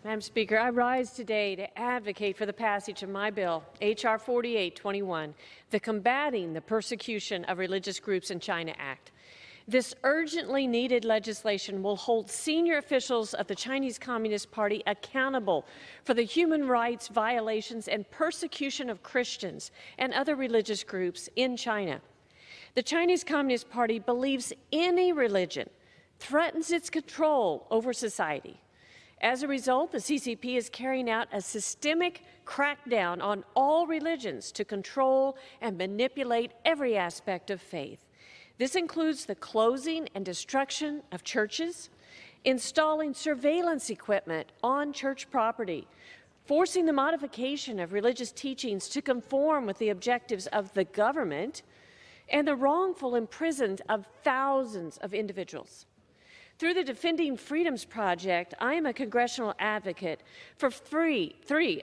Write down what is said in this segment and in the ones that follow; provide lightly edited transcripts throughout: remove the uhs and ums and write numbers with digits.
Madam Speaker, I rise today to advocate for the passage of my bill, H.R. 4821, the Combating the Persecution of Religious Groups in China Act. This urgently needed legislation will hold senior officials of the Chinese Communist Party accountable for the human rights violations and persecution of Christians and other religious groups in China. The Chinese Communist Party believes any religion threatens its control over society. As a result, the CCP is carrying out a systemic crackdown on all religions to control and manipulate every aspect of faith. This includes the closing and destruction of churches, installing surveillance equipment on church property, forcing the modification of religious teachings to conform with the objectives of the government, and the wrongful imprisonment of thousands of individuals. Through the Defending Freedoms Project, I am a congressional advocate for three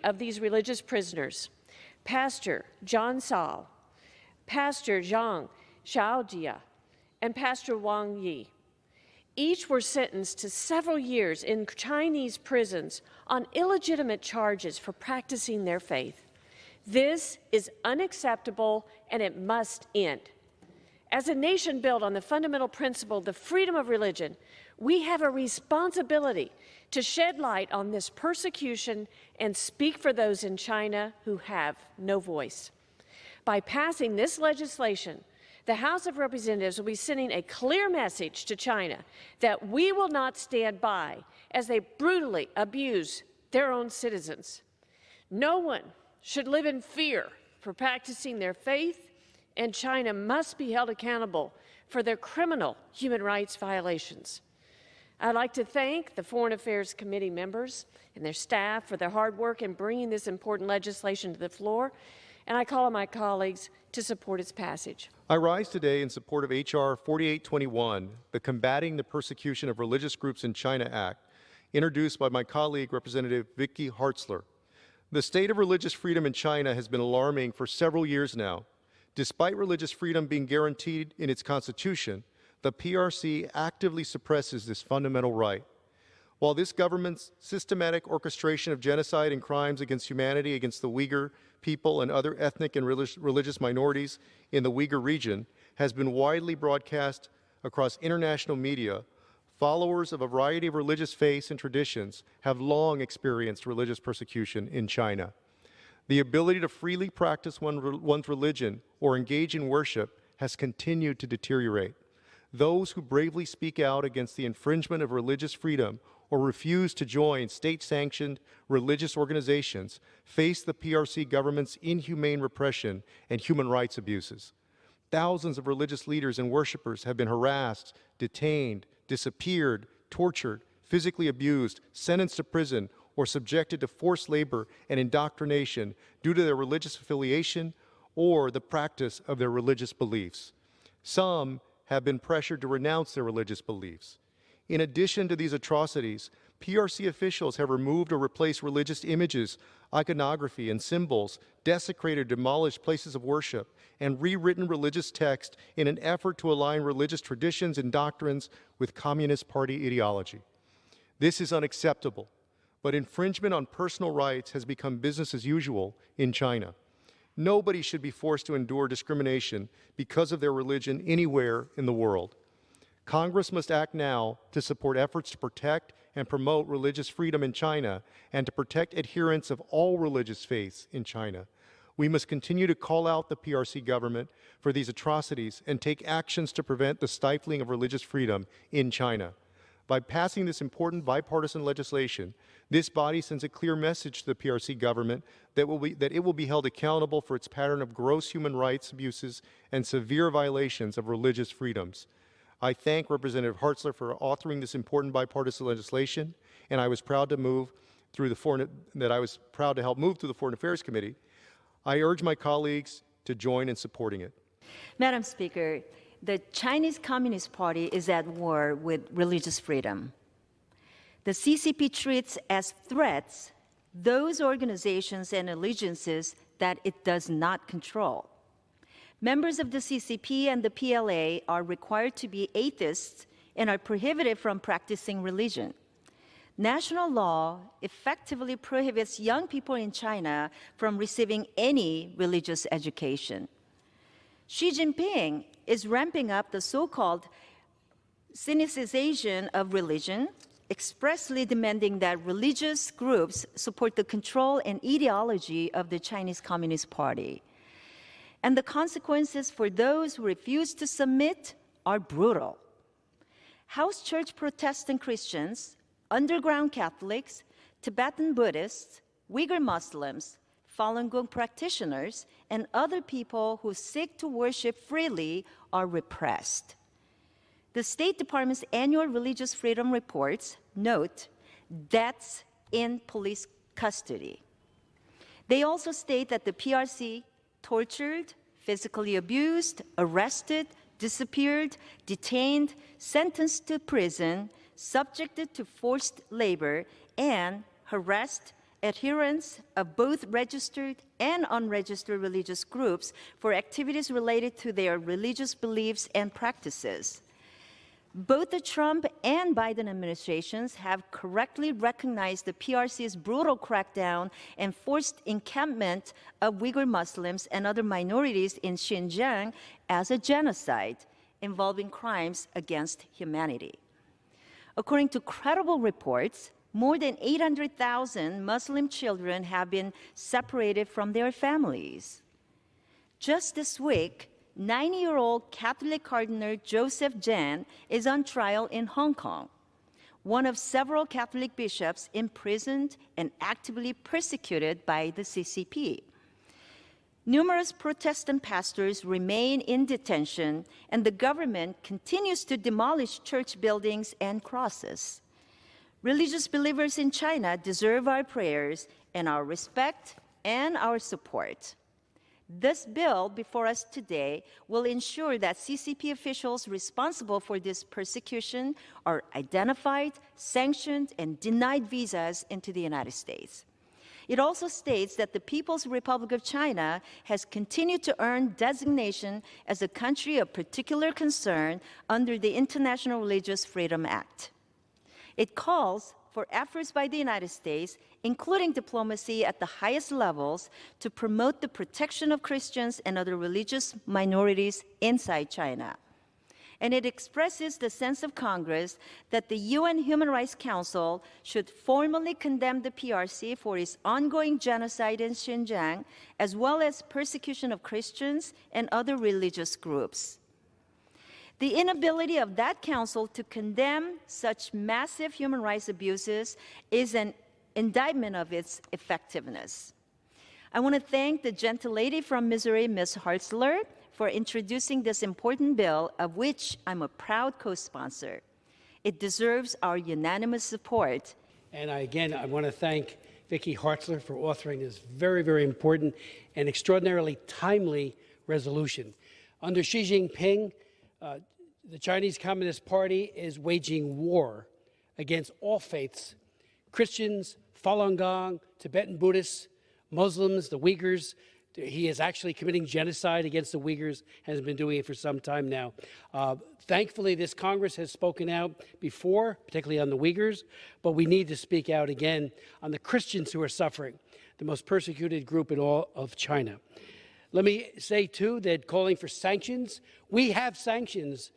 of these religious prisoners: Pastor John Saul, Pastor Zhang Xiaojia, and Pastor Wang Yi. Each were sentenced to several years in Chinese prisons on illegitimate charges for practicing their faith. This is unacceptable, and it must end. As a nation built on the fundamental principle of the freedom of religion, we have a responsibility to shed light on this persecution and speak for those in China who have no voice. By passing this legislation, the House of Representatives will be sending a clear message to China that we will not stand by as they brutally abuse their own citizens. No one should live in fear for practicing their faith, and China must be held accountable for their criminal human rights violations. I'd like to thank the Foreign Affairs Committee members and their staff for their hard work in bringing this important legislation to the floor, and I call on my colleagues to support its passage. I rise today in support of H.R. 4821, the Combating the Persecution of Religious Groups in China Act, introduced by my colleague, Representative Vicky Hartzler. The state of religious freedom in China has been alarming for several years now. Despite religious freedom being guaranteed in its constitution, the PRC actively suppresses this fundamental right. While this government's systematic orchestration of genocide and crimes against humanity against the Uyghur people and other ethnic and religious minorities in the Uyghur region has been widely broadcast across international media, followers of a variety of religious faiths and traditions have long experienced religious persecution in China. The ability to freely practice one's religion or engage in worship has continued to deteriorate. Those who bravely speak out against the infringement of religious freedom or refuse to join state-sanctioned religious organizations face the PRC government's inhumane repression and human rights abuses. Thousands of religious leaders and worshipers have been harassed, detained, disappeared, tortured, physically abused, sentenced to prison, or subjected to forced labor and indoctrination due to their religious affiliation or the practice of their religious beliefs. Some have been pressured to renounce their religious beliefs. In addition to these atrocities, PRC officials have removed or replaced religious images, iconography, and symbols, desecrated or demolished places of worship, and rewritten religious text in an effort to align religious traditions and doctrines with Communist Party ideology. This is unacceptable, but infringement on personal rights has become business as usual in China. Nobody should be forced to endure discrimination because of their religion anywhere in the world. Congress must act now to support efforts to protect and promote religious freedom in China and to protect adherents of all religious faiths in China. We must continue to call out the PRC government for these atrocities and take actions to prevent the stifling of religious freedom in China. By passing this important bipartisan legislation, this body sends a clear message to the PRC government that it will be held accountable for its pattern of gross human rights abuses and severe violations of religious freedoms. I thank Representative Hartzler for authoring this important bipartisan legislation, and I was proud to help move through the Foreign Affairs Committee. I urge my colleagues to join in supporting it. Madam Speaker, the Chinese Communist Party is at war with religious freedom. The CCP treats as threats those organizations and allegiances that it does not control. Members of the CCP and the PLA are required to be atheists and are prohibited from practicing religion. National law effectively prohibits young people in China from receiving any religious education. Xi Jinping is ramping up the so-called sinicization of religion, expressly demanding that religious groups support the control and ideology of the Chinese Communist Party. And the consequences for those who refuse to submit are brutal. House church Protestant Christians, underground Catholics, Tibetan Buddhists, Uyghur Muslims, Falun Gong practitioners, and other people who seek to worship freely are repressed. The State Department's annual religious freedom reports note deaths in police custody. They also state that the PRC tortured, physically abused, arrested, disappeared, detained, sentenced to prison, subjected to forced labor, and harassed adherents of both registered and unregistered religious groups for activities related to their religious beliefs and practices. Both the Trump and Biden administrations have correctly recognized the PRC's brutal crackdown and forced encampment of Uyghur Muslims and other minorities in Xinjiang as a genocide involving crimes against humanity. According to credible reports, more than 800,000 Muslim children have been separated from their families. Just this week, 90-year-old Catholic Cardinal Joseph Jan is on trial in Hong Kong, one of several Catholic bishops imprisoned and actively persecuted by the CCP. Numerous Protestant pastors remain in detention, and the government continues to demolish church buildings and crosses. Religious believers in China deserve our prayers and our respect and our support. This bill before us today will ensure that CCP officials responsible for this persecution are identified, sanctioned, and denied visas into the United States. It also states that the People's Republic of China has continued to earn designation as a country of particular concern under the International Religious Freedom Act. It calls for efforts by the United States, including diplomacy at the highest levels, to promote the protection of Christians and other religious minorities inside China. And it expresses the sense of Congress that the UN Human Rights Council should formally condemn the PRC for its ongoing genocide in Xinjiang, as well as persecution of Christians and other religious groups. The inability of that council to condemn such massive human rights abuses is an indictment of its effectiveness. I want to thank the gentlelady from Missouri, Ms. Hartzler, for introducing this important bill, of which I'm a proud co-sponsor. It deserves our unanimous support. And I want to thank Vicki Hartzler for authoring this very, very important and extraordinarily timely resolution. Under Xi Jinping, the Chinese Communist Party is waging war against all faiths: Christians, Falun Gong, Tibetan Buddhists, Muslims, the Uyghurs. He is actually committing genocide against the Uyghurs, has been doing it for some time now. Thankfully, this Congress has spoken out before, particularly on the Uyghurs, but we need to speak out again on the Christians who are suffering, the most persecuted group in all of China. Let me say, too, that calling for sanctions, we have sanctions,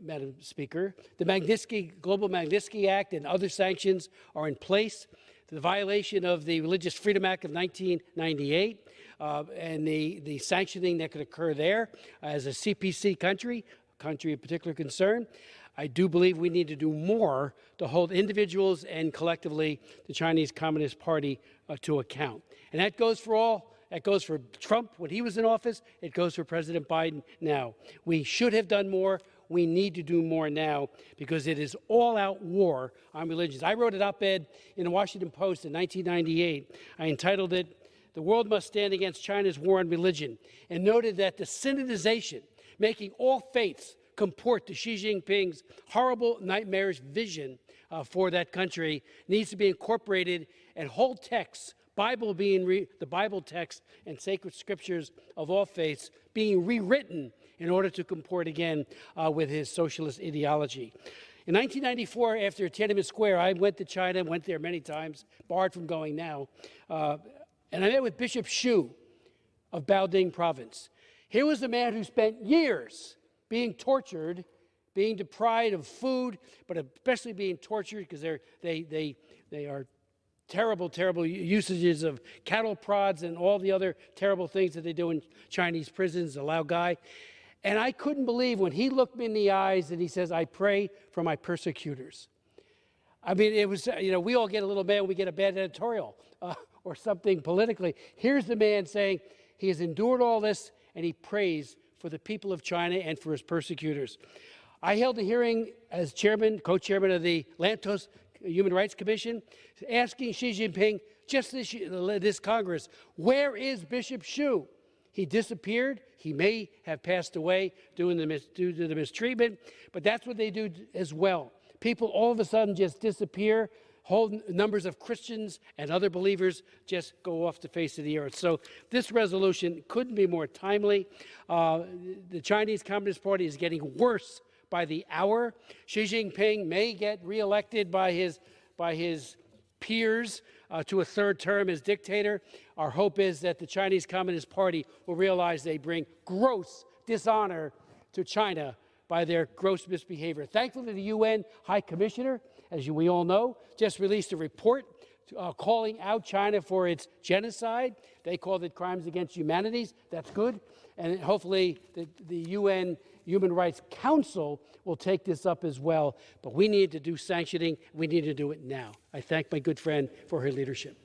Madam Speaker. The Global Magnitsky Act and other sanctions are in place. The violation of the Religious Freedom Act of 1998 and the sanctioning that could occur there as a CPC country, a country of particular concern. I do believe we need to do more to hold individuals and collectively the Chinese Communist Party to account. And that goes for all. That goes for Trump when he was in office. It goes for President Biden now. We should have done more. We need to do more now because it is all-out war on religions. I wrote an op-ed in the Washington Post in 1998. I entitled it, "The World Must Stand Against China's War on Religion," and noted that the synodization, making all faiths comport to Xi Jinping's horrible, nightmarish vision for that country, needs to be incorporated, and whole texts, the Bible text and sacred scriptures of all faiths being rewritten in order to comport again with his socialist ideology. In 1994, after Tiananmen Square, I went to China, went there many times, barred from going now, and I met with Bishop Xu of Baoding province. Here was a man who spent years being tortured, being deprived of food, but especially being tortured because they are terrible, terrible usages of cattle prods and all the other terrible things that they do in Chinese prisons, the Lao guy. And I couldn't believe when he looked me in the eyes and he says, "I pray for my persecutors." I mean, it was, we all get a little mad when we get a bad editorial or something politically. Here's the man saying he has endured all this and he prays for the people of China and for his persecutors. I held a hearing as chairman, co-chairman of the Lantos Human Rights Commission, asking Xi Jinping, just this Congress, where is Bishop Xu? He disappeared. He may have passed away due to the mistreatment, but that's what they do as well. People all of a sudden just disappear. Whole numbers of Christians and other believers just go off the face of the earth. So this resolution couldn't be more timely. The Chinese Communist Party is getting worse by the hour. Xi Jinping may get reelected by his peers to a third term as dictator. Our hope is that the Chinese Communist Party will realize they bring gross dishonor to China by their gross misbehavior. Thankfully, the UN High Commissioner, as we all know, just released a report calling out China for its genocide. They called it crimes against humanity. That's good. And hopefully the UN Human Rights Council will take this up as well. But we need to do sanctioning. We need to do it now. I thank my good friend for her leadership.